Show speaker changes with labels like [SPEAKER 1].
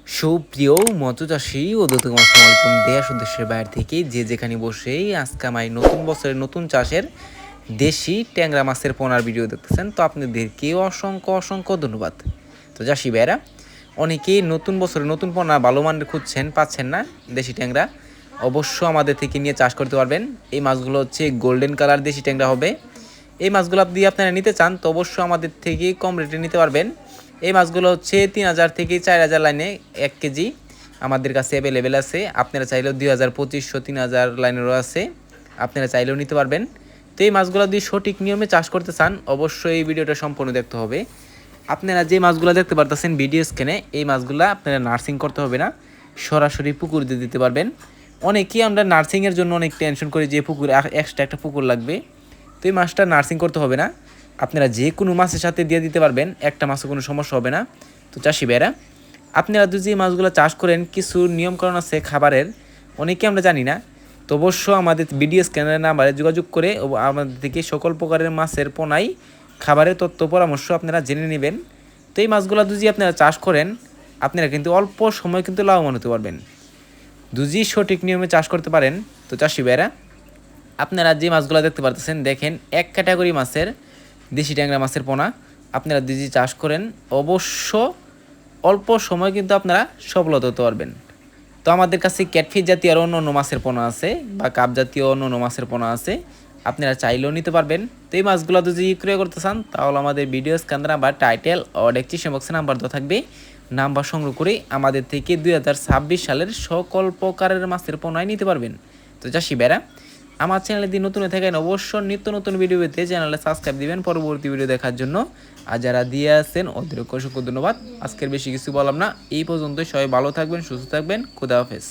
[SPEAKER 1] সুপ্রিয় মৎস্য চাষী ও দর্শক আসসালামু আলাইকুম। দেশ ও দেশের বাইরে থেকে যে যেখানে বসেই আজকে আমার নতুন বছরের নতুন চাষের দেশি ট্যাংরা মাছের পোনার ভিডিও দেখতেছেন, তো আপনাদেরকে অসংখ্য ধন্যবাদ। তো চাষি ভাইরা, অনেকেই নতুন বছরের নতুন পোনা ভালো মানের খুঁজছেন, পাচ্ছেন না দেশি ট্যাংরা, অবশ্য আমাদের থেকে নিয়ে চাষ করতে পারবেন। এই মাছগুলো হচ্ছে গোল্ডেন কালার দেশি ট্যাংরা হবে। এই মাছগুলো আপনি আপনারা নিতে চান তো অবশ্যই আমাদের থেকে কম রেটে নিতে পারবেন। এই মাছগুলো হচ্ছে 3000 থেকে 4000 লাইনে 1 কেজি আমাদের কাছে অ্যাভেলেবেল আছে। আপনারা চাইলেও 2000, 2500, 3000 লাইনেরও আছে, আপনারা চাইলেও নিতে পারবেন। তো এই মাছগুলো যদি সঠিক নিয়মে চাষ করতে চান অবশ্যই এই ভিডিওটা সম্পূর্ণ দেখতে হবে। আপনারা যে মাছগুলো দেখতে পারতেছেন ভিডিও স্ক্রিনে, এই মাছগুলো আপনারা নার্সিং করতে হবে না, সরাসরি পুকুর দিয়ে দিতে পারবেন। অনেকেই আমরা নার্সিংয়ের জন্য অনেক টেনশন করি যে পুকুর এক্সট্রা একটা পুকুর লাগবে, তো এই মাছটা নার্সিং করতে হবে না, আপনারা যে কোনো মাছের সাথে দিয়ে দিতে পারবেন, একটা মাছে কোনো সমস্যা হবে না। তো চাষি ভাইরা, আপনারা যদি এই মাছগুলো চাষ করেন কিছু নিয়মকানুন আছে খাবারের, অনেকে আমরা জানি না, তো অবশ্য আমাদের ভিডিও স্ক্যানের নাম্বারে যোগাযোগ করে আমাদের থেকে সকল প্রকারের মাছের পোনাই খাবারের তথ্য পরামর্শ আপনারা জেনে নেবেন। তো এই মাছগুলো যদি আপনারা চাষ করেন আপনারা কিন্তু অল্প সময় কিন্তু লাভবান হতে পারবেন যদি সঠিক নিয়মে চাষ করতে পারেন। তো চাষি ভাইরা, আপনারা যে মাছগুলো দেখতে পারতেছেন, দেখেন এক ক্যাটাগরি মাছের দেশি ট্যাংরা মাছের পোনা আপনারা যদি চাষ করেন অবশ্য অল্প সময় কিন্তু আপনারা সফলতা হতে পারবেন। তো আমাদের কাছে ক্যাটফিশ জাতীয় আর অন্য মাছের পোনা আছে বা কাপ জাতীয় অন্য মাছের পোনা আছে, আপনারা চাইলেও নিতে পারবেন। তো এই মাছগুলো যদি ক্রয় করতে চান তাহলে আমাদের ভিডিও স্ক্যান বা টাইটেল ও ডেসক্রিপশন বক্সে নাম্বার দেওয়া থাকবে, নাম্বার সংগ্রহ করে আমাদের থেকে 2026 সালের সকল প্রকারের মাছের পোনায় নিতে পারবেন। তো চাষি ভাইরা, আমার চ্যানেলে যদি নতুন হয়ে থাকেন অবশ্যই নিত্য নতুন ভিডিও পেতে চ্যানেলে সাবস্ক্রাইব দিবেন পরবর্তী ভিডিও দেখার জন্য। আর যারা দিয়ে আসছেন ওদেরকে অসংখ্য ধন্যবাদ। আজকের বেশি কিছু বললাম না, এই পর্যন্ত। সবাই ভালো থাকবেন, সুস্থ থাকবেন, খুদা হাফেজ।